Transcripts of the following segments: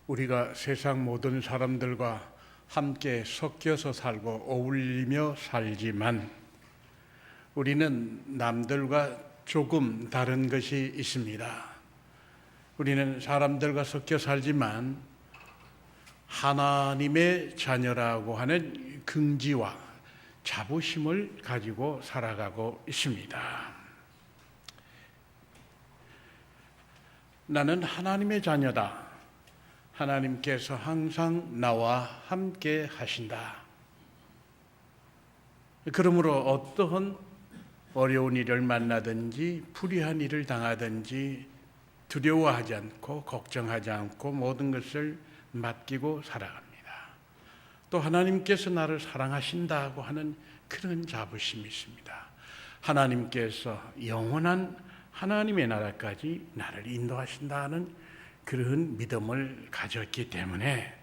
우리가 세상 모든 사람들과 함께 섞여서 살고 어울리며 살지만 우리는 남들과 조금 다른 것이 있습니다. 우리는 사람들과 섞여 살지만 하나님의 자녀라고 하는 긍지와 자부심을 가지고 살아가고 있습니다. 나는 하나님의 자녀다. 하나님께서 항상 나와 함께 하신다. 그러므로 어떠한 어려운 일을 만나든지 불의한 일을 당하든지 두려워하지 않고 걱정하지 않고 모든 것을 맡기고 살아갑니다. 또 하나님께서 나를 사랑하신다고 하는 그런 자부심이 있습니다. 하나님께서 영원한 하나님의 나라까지 나를 인도하신다는 그런 믿음을 가졌기 때문에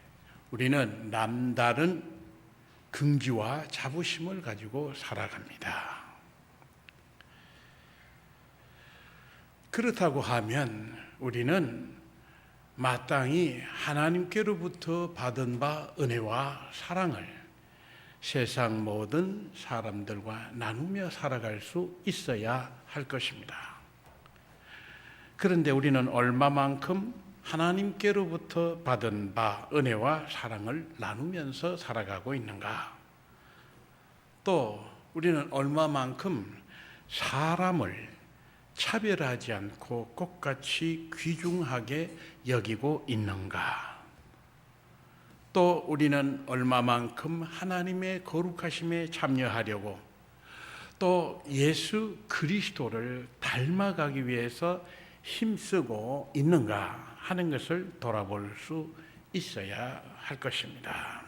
우리는 남다른 긍지와 자부심을 가지고 살아갑니다. 그렇다고 하면 우리는 마땅히 하나님께로부터 받은 바 은혜와 사랑을 세상 모든 사람들과 나누며 살아갈 수 있어야 할 것입니다. 그런데 우리는 얼마만큼 하나님께로부터 받은 바 은혜와 사랑을 나누면서 살아가고 있는가? 또 우리는 얼마만큼 사람을 차별하지 않고 똑같이 귀중하게 여기고 있는가? 또 우리는 얼마만큼 하나님의 거룩하심에 참여하려고 또 예수 그리스도를 닮아가기 위해서 힘쓰고 있는가 하는 것을 돌아볼 수 있어야 할 것입니다.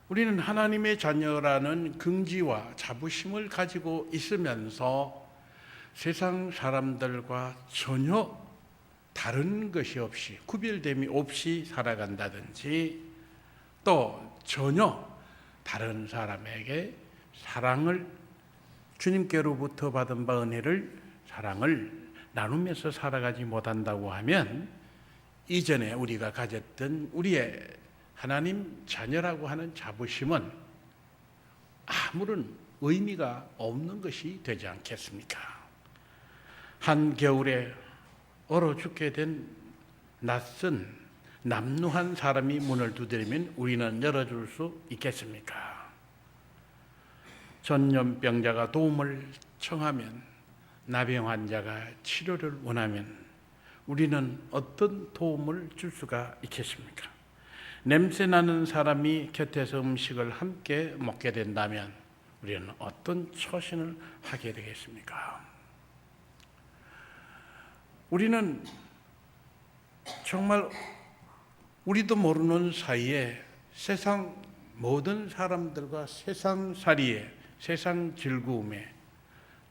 우리는 하나님의 자녀라는 긍지와 자부심을 가지고 있으면서 세상 사람들과 전혀 다른 것이 없이 구별됨이 없이 살아간다든지 또 전혀 다른 사람에게 사랑을 주님께로부터 받은 바 은혜를 사랑을 나누면서 살아가지 못한다고 하면 이전에 우리가 가졌던 우리의 하나님 자녀라고 하는 자부심은 아무런 의미가 없는 것이 되지 않겠습니까? 한겨울에 얼어 죽게 된 낯선 남루한 사람이 문을 두드리면 우리는 열어줄 수 있겠습니까? 전염병자가 도움을 청하면 나병 환자가 치료를 원하면 우리는 어떤 도움을 줄 수가 있겠습니까? 냄새나는 사람이 곁에서 음식을 함께 먹게 된다면 우리는 어떤 처신을 하게 되겠습니까? 우리는 정말 우리도 모르는 사이에 세상 모든 사람들과 세상살이에 세상 즐거움에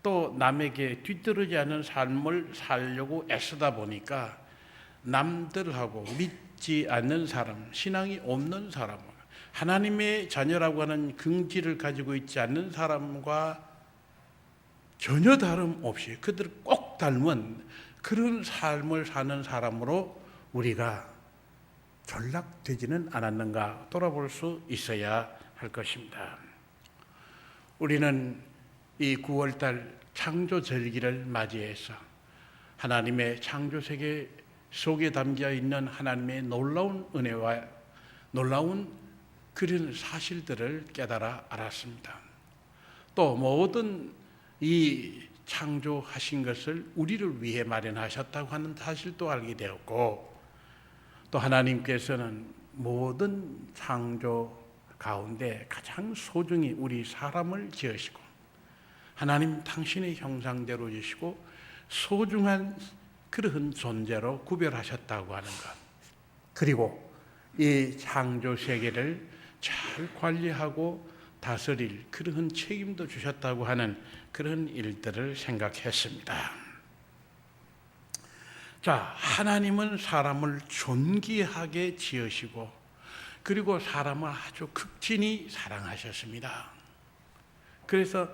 또 남에게 뒤떨어지지 않은 삶을 살려고 애쓰다 보니까 남들하고 믿지 않는 사람, 신앙이 없는 사람, 하나님의 자녀라고 하는 긍지를 가지고 있지 않는 사람과 전혀 다름없이 그들을 꼭 닮은 그런 삶을 사는 사람으로 우리가 전락되지는 않았는가 돌아볼 수 있어야 할 것입니다. 우리는 이 9월달 창조절기를 맞이해서 하나님의 창조세계 속에 담겨 있는 하나님의 놀라운 은혜와 놀라운 그런 사실들을 깨달아 알았습니다. 또 모든 이 창조하신 것을 우리를 위해 마련하셨다고 하는 사실도 알게 되었고 또 하나님께서는 모든 창조 가운데 가장 소중히 우리 사람을 지으시고 하나님 당신의 형상대로 지으시고 소중한 그런 존재로 구별하셨다고 하는 것, 그리고 이 창조 세계를 잘 관리하고 다스릴 그런 책임도 주셨다고 하는 그런 일들을 생각했습니다. 자, 하나님은 사람을 존귀하게 지으시고 그리고 사람을 아주 극진히 사랑하셨습니다. 그래서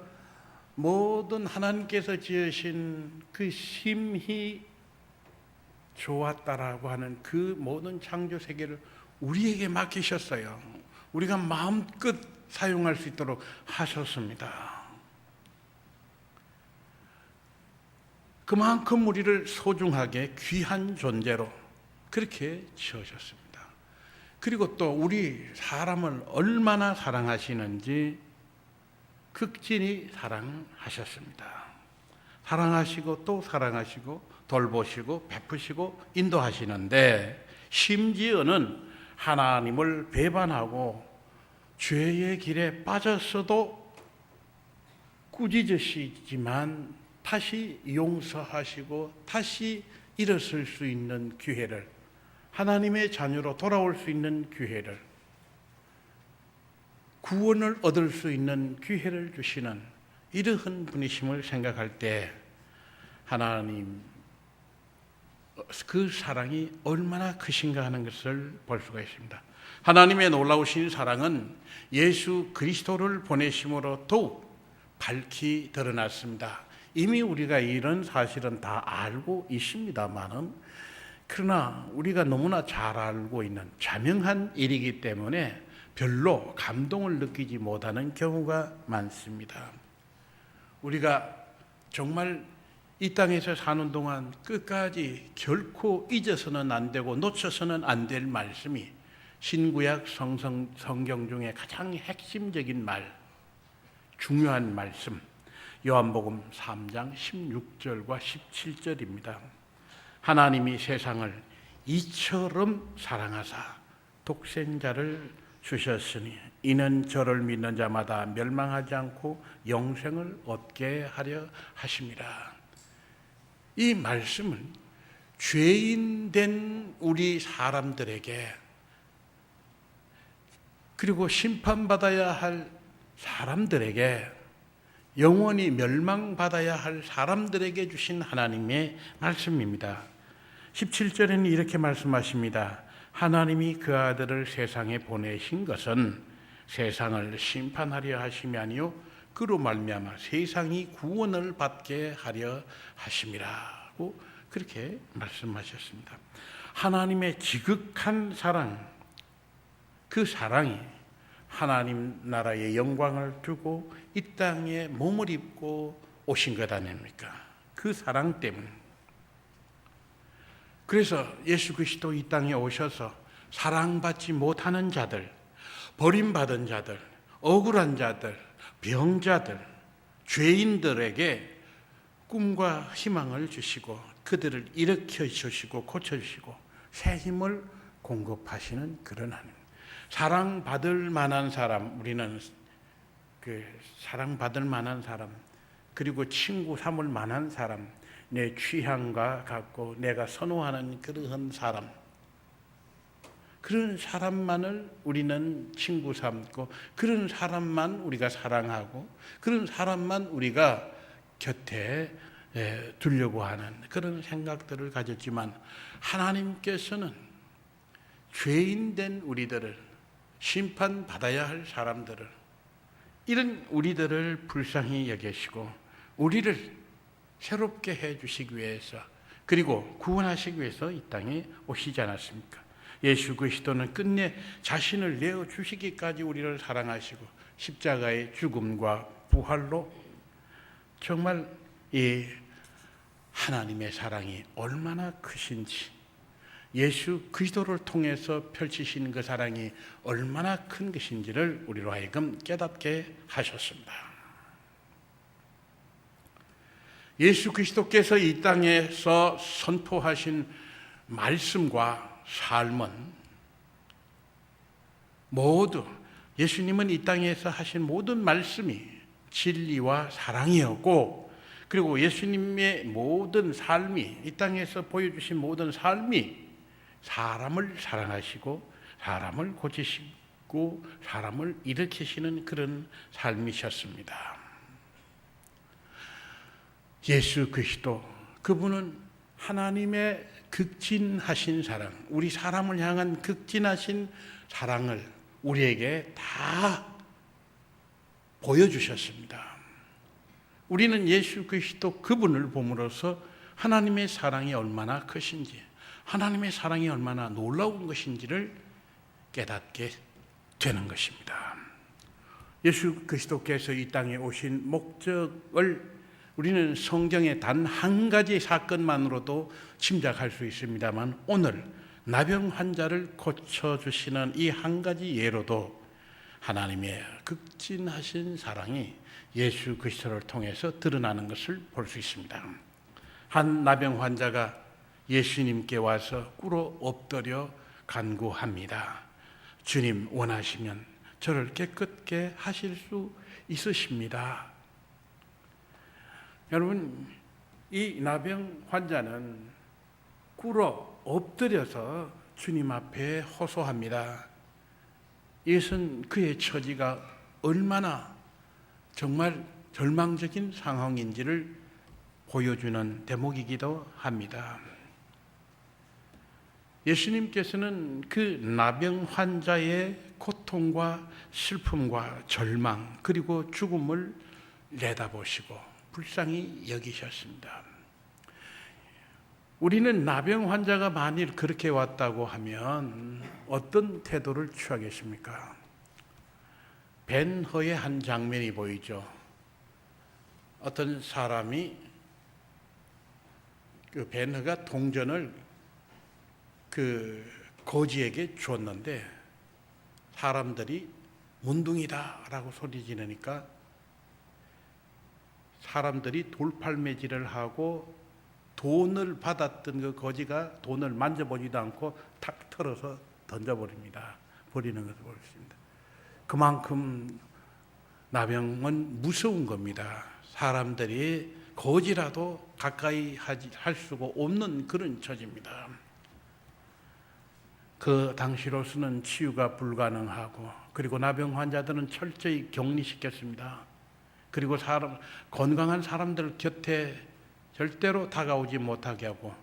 모든 하나님께서 지으신 그 심히 좋았다라고 하는 그 모든 창조 세계를 우리에게 맡기셨어요. 우리가 마음껏 사용할 수 있도록 하셨습니다. 그만큼 우리를 소중하게 귀한 존재로 그렇게 지으셨습니다. 그리고 또 우리 사람을 얼마나 사랑하시는지 극진히 사랑하셨습니다. 사랑하시고 또 사랑하시고 돌보시고 베푸시고 인도하시는데, 심지어는 하나님을 배반하고 죄의 길에 빠졌어도 꾸짖으시지만 다시 용서하시고 다시 일어설 수 있는 기회를, 하나님의 자녀로 돌아올 수 있는 기회를, 구원을 얻을 수 있는 기회를 주시는 이러한 분이심을 생각할 때 하나님 그 사랑이 얼마나 크신가 하는 것을 볼 수가 있습니다. 하나님의 놀라우신 사랑은 예수 그리스도를 보내심으로 더욱 밝히 드러났습니다. 이미 우리가 이런 사실은 다 알고 있습니다만은, 그러나 우리가 너무나 잘 알고 있는 자명한 일이기 때문에 별로 감동을 느끼지 못하는 경우가 많습니다. 우리가 정말 이 땅에서 사는 동안 끝까지 결코 잊어서는 안 되고 놓쳐서는 안 될 말씀이 신구약 성경 중에 가장 핵심적인 말, 중요한 말씀, 요한복음 3장 16절과 17절입니다. 하나님이 세상을 이처럼 사랑하사 독생자를 주셨으니 이는 저를 믿는 자마다 멸망하지 않고 영생을 얻게 하려 하심이라. 이 말씀은 죄인 된 우리 사람들에게, 그리고 심판받아야 할 사람들에게, 영원히 멸망받아야 할 사람들에게 주신 하나님의 말씀입니다. 17절에는 이렇게 말씀하십니다. 하나님이 그 아들을 세상에 보내신 것은 세상을 심판하려 하심이 아니요 그로 말미암아 세상이 구원을 받게 하려 하심이라고 그렇게 말씀하셨습니다. 하나님의 지극한 사랑, 그 사랑이 하나님 나라의 영광을 두고 이 땅에 몸을 입고 오신 것 아닙니까? 그 사랑 때문에. 그래서 예수 그리스도 이 땅에 오셔서 사랑받지 못하는 자들, 버림받은 자들, 억울한 자들, 병자들, 죄인들에게 꿈과 희망을 주시고 그들을 일으켜 주시고 고쳐주시고 새 힘을 공급하시는 그런 하나님. 사랑받을 만한 사람, 우리는 그 사랑받을 만한 사람, 그리고 친구 삼을 만한 사람, 내 취향과 같고 내가 선호하는 그러한 사람, 그런 사람만을 우리는 친구 삼고 그런 사람만 우리가 사랑하고 그런 사람만 우리가 곁에 두려고 하는 그런 생각들을 가졌지만, 하나님께서는 죄인된 우리들을, 심판받아야 할 사람들을, 이런 우리들을 불쌍히 여기시고 우리를 새롭게 해주시기 위해서, 그리고 구원하시기 위해서 이 땅에 오시지 않았습니까? 예수 그리스도는 끝내 자신을 내어주시기까지 우리를 사랑하시고 십자가의 죽음과 부활로 정말 이 하나님의 사랑이 얼마나 크신지, 예수 그리스도를 통해서 펼치신 그 사랑이 얼마나 큰 것인지를 우리로 하여금 깨닫게 하셨습니다. 예수 그리스도께서 이 땅에서 선포하신 말씀과 삶은 모두, 예수님은 이 땅에서 하신 모든 말씀이 진리와 사랑이었고, 그리고 예수님의 모든 삶이, 이 땅에서 보여주신 모든 삶이 사람을 사랑하시고 사람을 고치시고 사람을 일으키시는 그런 삶이셨습니다. 예수 그리스도, 그분은 하나님의 극진하신 사랑, 우리 사람을 향한 극진하신 사랑을 우리에게 다 보여주셨습니다. 우리는 예수 그리스도 그분을 봄으로써 하나님의 사랑이 얼마나 크신지, 하나님의 사랑이 얼마나 놀라운 것인지를 깨닫게 되는 것입니다. 예수 그리스도께서 이 땅에 오신 목적을 우리는 성경의 단 한 가지 사건만으로도 짐작할 수 있습니다만, 오늘 나병 환자를 고쳐주시는 이 한 가지 예로도 하나님의 극진하신 사랑이 예수 그리스도를 통해서 드러나는 것을 볼 수 있습니다. 한 나병 환자가 예수님께 와서 꿇어 엎드려 간구합니다. 주님, 원하시면 저를 깨끗게 하실 수 있으십니다. 여러분, 이 나병 환자는 꿇어 엎드려서 주님 앞에 호소합니다. 이것은 그의 처지가 얼마나 정말 절망적인 상황인지를 보여주는 대목이기도 합니다. 예수님께서는 그 나병 환자의 고통과 슬픔과 절망 그리고 죽음을 내다보시고 불쌍히 여기셨습니다. 우리는 나병 환자가 만일 그렇게 왔다고 하면 어떤 태도를 취하겠습니까? 벤허의 한 장면이 보이죠. 어떤 사람이 그 벤허가 동전을 그 거지에게 주었는데 사람들이 문둥이다라고 소리 지르니까 사람들이 돌팔매질을 하고 돈을 받았던 그 거지가 돈을 만져보지도 않고 탁 털어서 던져버립니다. 버리는 것을 볼 수 있습니다. 그만큼 나병은 무서운 겁니다. 사람들이 거지라도 가까이 할 수가 없는 그런 처지입니다. 그 당시로서는 치유가 불가능하고, 그리고 나병 환자들은 철저히 격리시켰습니다. 그리고 건강한 사람들 곁에 절대로 다가오지 못하게 하고,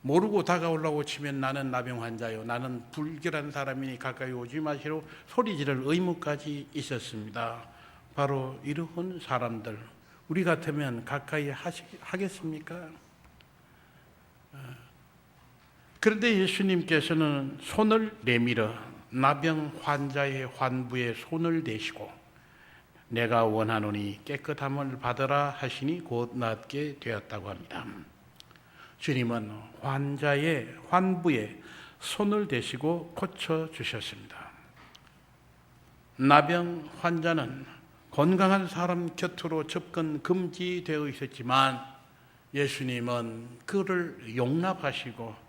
모르고 다가오려고 치면 나는 나병 환자요, 나는 불결한 사람이니 가까이 오지 마시로 소리 지를 의무까지 있었습니다. 바로 이러한 사람들, 우리 같으면 가까이 하겠습니까? 그런데 예수님께서는 손을 내밀어 나병 환자의 환부에 손을 대시고 내가 원하노니 깨끗함을 받으라 하시니 곧 낫게 되었다고 합니다. 주님은 환자의 환부에 손을 대시고 고쳐주셨습니다. 나병 환자는 건강한 사람 곁으로 접근 금지되어 있었지만 예수님은 그를 용납하시고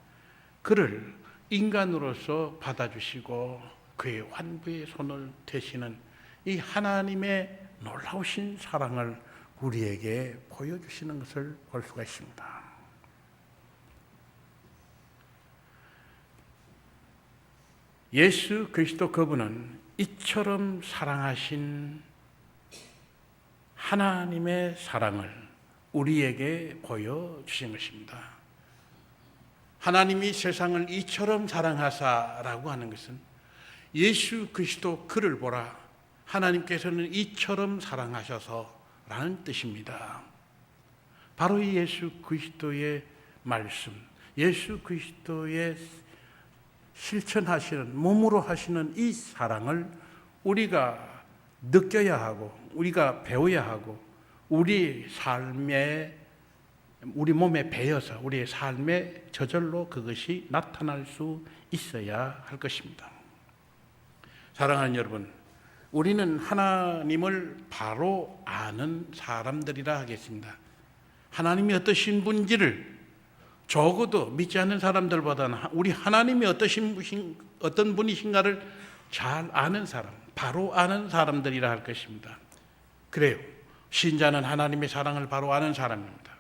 그를 인간으로서 받아주시고 그의 환부의 손을 대시는 이 하나님의 놀라우신 사랑을 우리에게 보여주시는 것을 볼 수가 있습니다. 예수 그리스도 그분은 이처럼 사랑하신 하나님의 사랑을 우리에게 보여주신 것입니다. 하나님이 세상을 이처럼 사랑하사라고 하는 것은 예수 그리스도 그를 보라, 하나님께서는 이처럼 사랑하셔서라는 뜻입니다. 바로 이 예수 그리스도의 말씀, 예수 그리스도의 실천하시는, 몸으로 하시는 이 사랑을 우리가 느껴야 하고 우리가 배워야 하고 우리 몸에 배어서 우리의 삶의 저절로 그것이 나타날 수 있어야 할 것입니다. 사랑하는 여러분, 우리는 하나님을 바로 아는 사람들이라 하겠습니다. 하나님이 어떠신 분인지를 적어도 믿지 않는 사람들보다는 우리 하나님이 어떤 분이신가를 잘 아는 사람, 바로 아는 사람들이라 할 것입니다. 그래요. 신자는 하나님의 사랑을 바로 아는 사람입니다.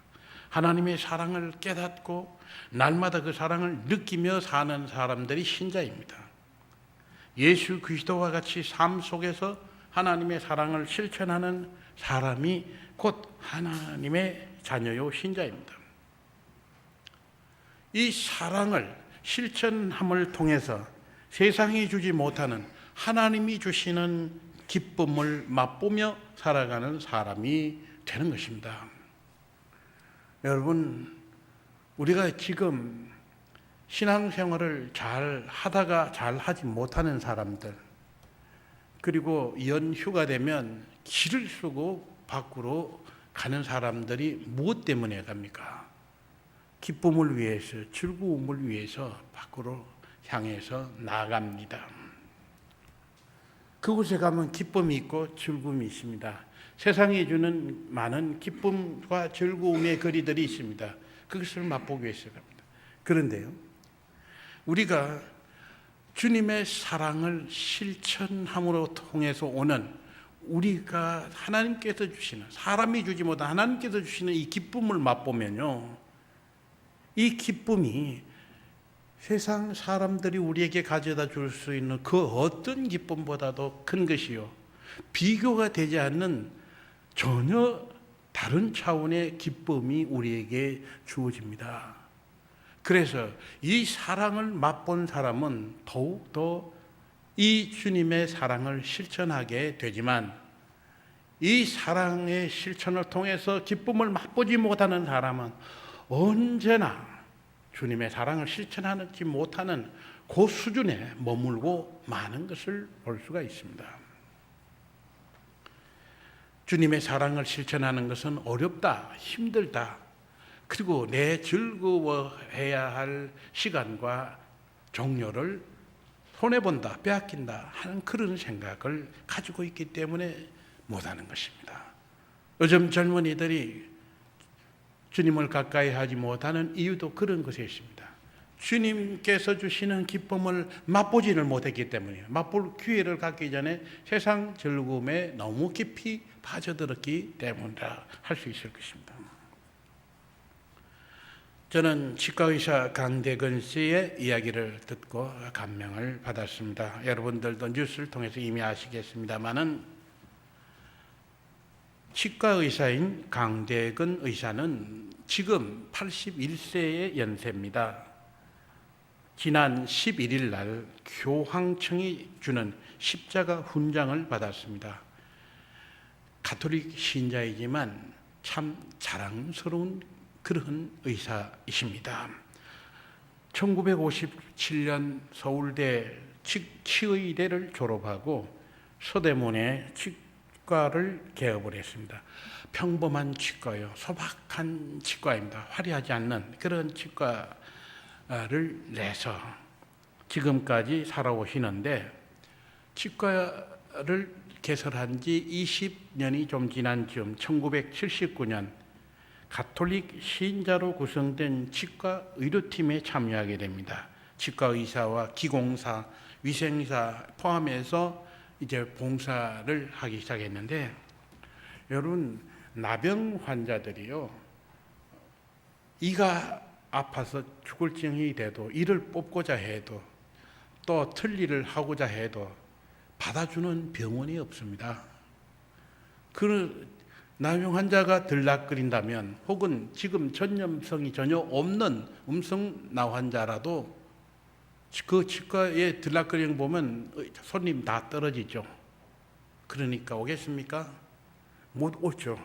하나님의 사랑을 깨닫고 날마다 그 사랑을 느끼며 사는 사람들이 신자입니다. 예수 그리스도와 같이 삶 속에서 하나님의 사랑을 실천하는 사람이 곧 하나님의 자녀요 신자입니다. 이 사랑을 실천함을 통해서 세상이 주지 못하는 하나님이 주시는 기쁨을 맛보며 살아가는 사람이 되는 것입니다. 여러분, 우리가 지금 신앙생활을 잘 하다가 잘 하지 못하는 사람들, 그리고 연휴가 되면 길을 쓰고 밖으로 가는 사람들이 무엇 때문에 갑니까? 기쁨을 위해서, 즐거움을 위해서 밖으로 향해서 나갑니다. 그곳에 가면 기쁨이 있고 즐거움이 있습니다. 세상이 주는 많은 기쁨과 즐거움의 거리들이 있습니다. 그것을 맛보기 위해서 갑니다. 그런데요, 우리가 주님의 사랑을 실천함으로 통해서 오는, 우리가 하나님께서 주시는, 사람이 주지 못한 하나님께서 주시는 이 기쁨을 맛보면요, 이 기쁨이 세상 사람들이 우리에게 가져다 줄 수 있는 그 어떤 기쁨보다도 큰 것이요, 비교가 되지 않는 전혀 다른 차원의 기쁨이 우리에게 주어집니다. 그래서 이 사랑을 맛본 사람은 더욱더 이 주님의 사랑을 실천하게 되지만, 이 사랑의 실천을 통해서 기쁨을 맛보지 못하는 사람은 언제나 주님의 사랑을 실천하지 못하는 그 수준에 머물고 마는 것을 볼 수가 있습니다. 주님의 사랑을 실천하는 것은 어렵다, 힘들다, 그리고 내 즐거워해야 할 시간과 종료를 손해본다, 빼앗긴다 하는 그런 생각을 가지고 있기 때문에 못하는 것입니다. 요즘 젊은이들이 주님을 가까이 하지 못하는 이유도 그런 것에 있습니다. 주님께서 주시는 기쁨을 맛보지를 못했기 때문이에요. 맛볼 기회를 갖기 전에 세상 즐거움에 너무 깊이 빠져들었기 때문이라 할 수 있을 것입니다. 저는 치과의사 강대근 씨의 이야기를 듣고 감명을 받았습니다. 여러분들도 뉴스를 통해서 이미 아시겠습니다마는, 치과의사인 강대근 의사는 지금 81세의 연세입니다. 지난 11일 날 교황청이 주는 십자가 훈장을 받았습니다. 가톨릭 신자이지만 참 자랑스러운 그런 의사이십니다. 1957년 서울대 치의대를 졸업하고 서대문에 치과를 개업을 했습니다. 평범한 치과요, 소박한 치과입니다. 화려하지 않는 그런 치과를 내서 지금까지 살아오시는데, 치과를 개설한 지 20년이 좀 지난 즈음 1979년 가톨릭 신자로 구성된 치과 의료팀에 참여하게 됩니다. 치과 의사와 기공사, 위생사 포함해서 이제 봉사를 하기 시작했는데, 여러분, 나병 환자들이요, 이가 아파서 죽을 징이 돼도, 이를 뽑고자 해도, 또 틀니를 하고자 해도 받아주는 병원이 없습니다. 그 나병 환자가 들락거린다면, 혹은 지금 전염성이 전혀 없는 음성 나환자라도 그 치과에 들락거리는 거 보면 손님 다 떨어지죠. 그러니까 오겠습니까? 못 오죠.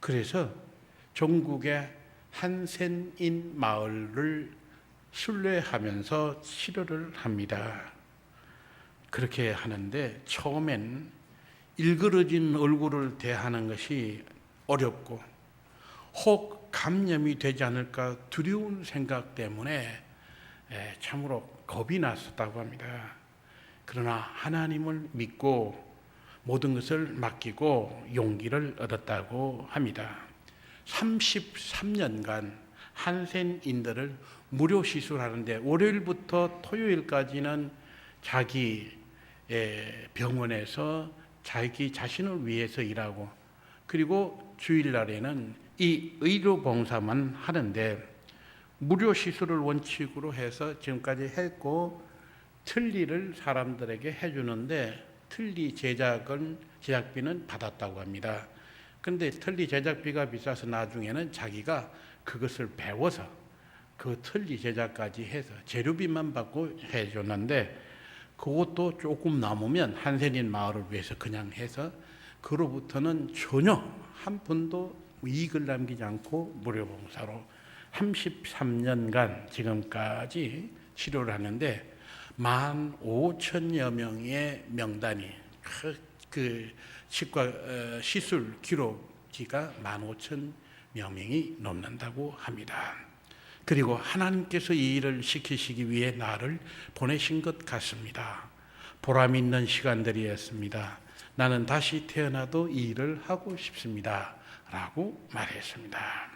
그래서 전국의 한센인 마을을 순례하면서 치료를 합니다. 그렇게 하는데 처음엔 일그러진 얼굴을 대하는 것이 어렵고, 혹 감염이 되지 않을까 두려운 생각 때문에 참으로 겁이 났었다고 합니다. 그러나 하나님을 믿고 모든 것을 맡기고 용기를 얻었다고 합니다. 33년간 한센인들을 무료 시술하는데, 월요일부터 토요일까지는 자기 병원에서 자기 자신을 위해서 일하고, 그리고 주일날에는 이 의료 봉사만 하는데, 무료 시술을 원칙으로 해서 지금까지 했고, 틀니를 사람들에게 해주는데 틀니 제작비는 받았다고 합니다. 그런데 틀니 제작비가 비싸서 나중에는 자기가 그것을 배워서 그 틀니 제작까지 해서 재료비만 받고 해줬는데, 그것도 조금 남으면 한센인 마을을 위해서 그냥 해서 그로부터는 전혀 한 푼도 이익을 남기지 않고 무료 봉사로 33년간 지금까지 치료를 하는데 15,000여 명의 명단이 그 치과 시술 기록지가 15,000여 명이 넘는다고 합니다. 그리고 하나님께서 이 일을 시키시기 위해 나를 보내신 것 같습니다. 보람 있는 시간들이었습니다. 나는 다시 태어나도 이 일을 하고 싶습니다. 라고 말했습니다.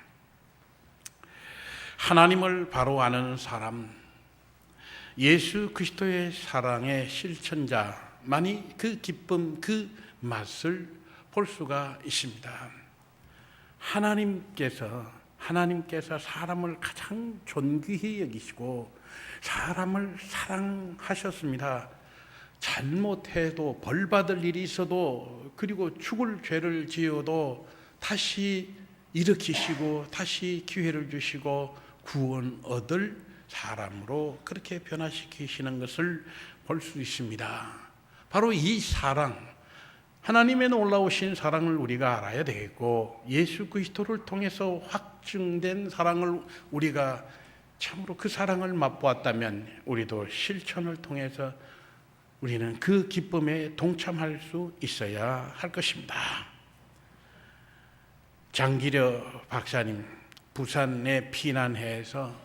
하나님을 바로 아는 사람, 예수 그리스도의 사랑의 실천자만이 그 기쁨, 그 맛을 볼 수가 있습니다. 하나님께서 사람을 가장 존귀히 여기시고 사람을 사랑하셨습니다. 잘못해도 벌받을 일이 있어도, 그리고 죽을 죄를 지어도 다시 일으키시고 다시 기회를 주시고 구원 얻을 사람으로 그렇게 변화시키시는 것을 볼 수 있습니다. 바로 이 사랑, 하나님의 놀라우신 사랑을 우리가 알아야 되겠고, 예수 그리스도를 통해서 확증된 사랑을 우리가 참으로 그 사랑을 맛보았다면 우리도 실천을 통해서 우리는 그 기쁨에 동참할 수 있어야 할 것입니다. 장기려 박사님, 부산에 피난해서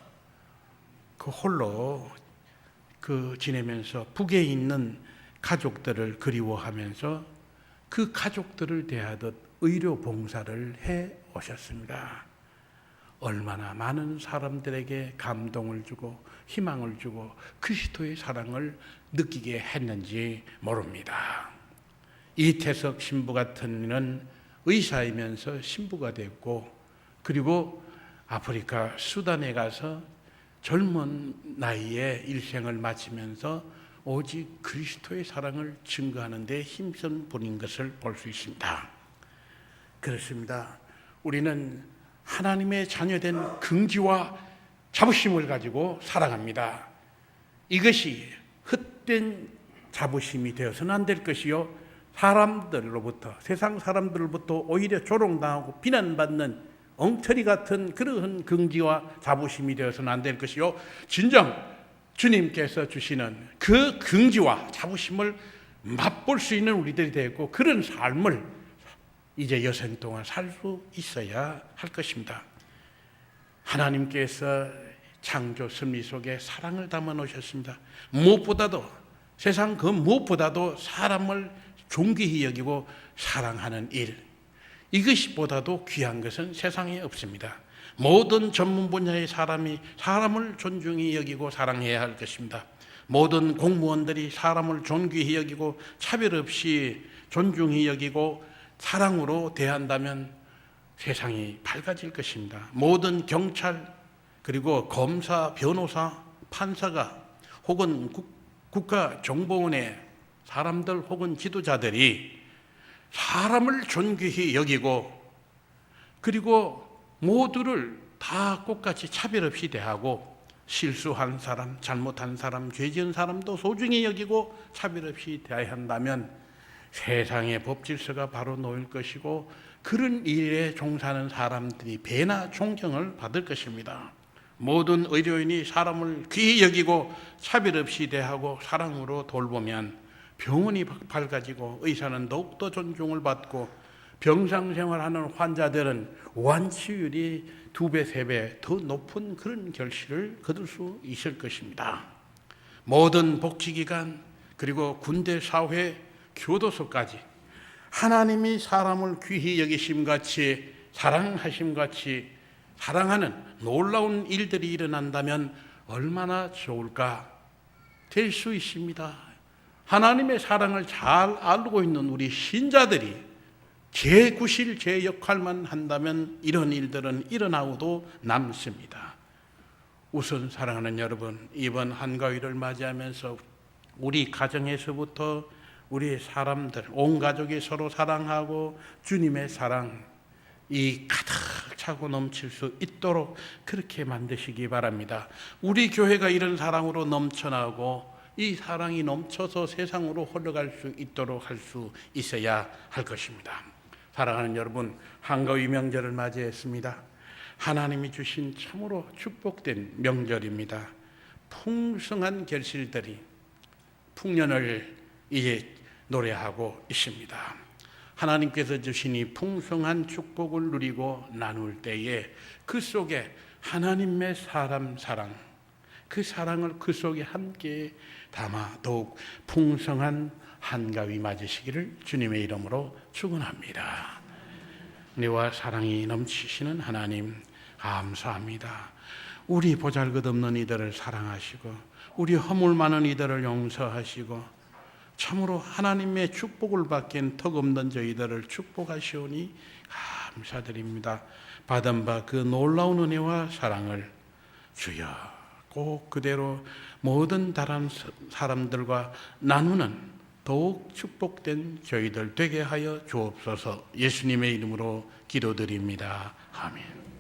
그 홀로 지내면서 북에 있는 가족들을 그리워하면서 그 가족들을 대하듯 의료 봉사를 해 오셨습니다. 얼마나 많은 사람들에게 감동을 주고 희망을 주고 그리스도의 사랑을 느끼게 했는지 모릅니다. 이태석 신부 같은 이는 의사이면서 신부가 됐고, 그리고 아프리카 수단에 가서 젊은 나이에 일생을 마치면서 오직 그리스도의 사랑을 증거하는 데 힘쓴 분인 것을 볼 수 있습니다. 그렇습니다. 우리는 하나님의 자녀된 긍지와 자부심을 가지고 살아갑니다. 이것이 헛된 자부심이 되어서는 안 될 것이요, 사람들로부터, 세상 사람들로부터 오히려 조롱당하고 비난받는 엉터리 같은 그러한 긍지와 자부심이 되어서는 안 될 것이요, 진정 주님께서 주시는 그 긍지와 자부심을 맛볼 수 있는 우리들이 되고, 그런 삶을 이제 여생 동안 살 수 있어야 할 것입니다. 하나님께서 창조 섭리 속에 사랑을 담아 놓으셨습니다. 무엇보다도, 세상 그 무엇보다도 사람을 존귀히 여기고 사랑하는 일, 이것이 보다도 귀한 것은 세상에 없습니다. 모든 전문 분야의 사람이 사람을 존중히 여기고 사랑해야 할 것입니다. 모든 공무원들이 사람을 존귀히 여기고 차별 없이 존중히 여기고 사랑으로 대한다면 세상이 밝아질 것입니다. 모든 경찰, 그리고 검사, 변호사, 판사가 혹은 국가정보원의 사람들 혹은 지도자들이 사람을 존귀히 여기고, 그리고 모두를 다 똑같이 차별 없이 대하고, 실수한 사람, 잘못한 사람, 죄 지은 사람도 소중히 여기고 차별 없이 대해야 한다면 세상의 법 질서가 바로 놓일 것이고, 그런 일에 종사하는 사람들이 배나 존경을 받을 것입니다. 모든 의료인이 사람을 귀히 여기고 차별 없이 대하고 사랑으로 돌보면 병원이 밝아지고 의사는 더욱더 존중을 받고 병상생활하는 환자들은 완치율이 2배, 3배 더 높은 그런 결실을 거둘 수 있을 것입니다. 모든 복지기관, 그리고 군대, 사회, 교도소까지 하나님이 사람을 귀히 여기심같이 사랑하심같이 사랑하는 놀라운 일들이 일어난다면 얼마나 좋을까. 될 수 있습니다. 하나님의 사랑을 잘 알고 있는 우리 신자들이 제 구실, 제 역할만 한다면 이런 일들은 일어나고도 남습니다. 우선 사랑하는 여러분, 이번 한가위를 맞이하면서 우리 가정에서부터 우리 사람들, 온 가족이 서로 사랑하고 주님의 사랑, 이 가득 차고 넘칠 수 있도록 그렇게 만드시기 바랍니다. 우리 교회가 이런 사랑으로 넘쳐나고 이 사랑이 넘쳐서 세상으로 흘러갈 수 있도록 할 수 있어야 할 것입니다. 사랑하는 여러분, 한가위 명절을 맞이했습니다. 하나님이 주신 참으로 축복된 명절입니다. 풍성한 결실들이 풍년을 이제 노래하고 있습니다. 하나님께서 주신 이 풍성한 축복을 누리고 나눌 때에 그 속에 하나님의 사람 사랑, 그 사랑을 그 속에 함께 담아 더욱 풍성한 한가위 맞으시기를 주님의 이름으로 축원합니다. 은혜와 사랑이 넘치시는 하나님 감사합니다. 우리 보잘것없는 이들을 사랑하시고 우리 허물 많은 이들을 용서하시고 참으로 하나님의 축복을 받기엔 턱없는 저희들을 축복하시오니 감사드립니다. 받은 바 그 놀라운 은혜와 사랑을 주여 꼭 그대로 모든 다른 사람들과 나누는 더욱 축복된 저희들 되게 하여 주옵소서. 예수님의 이름으로 기도드립니다. 아멘.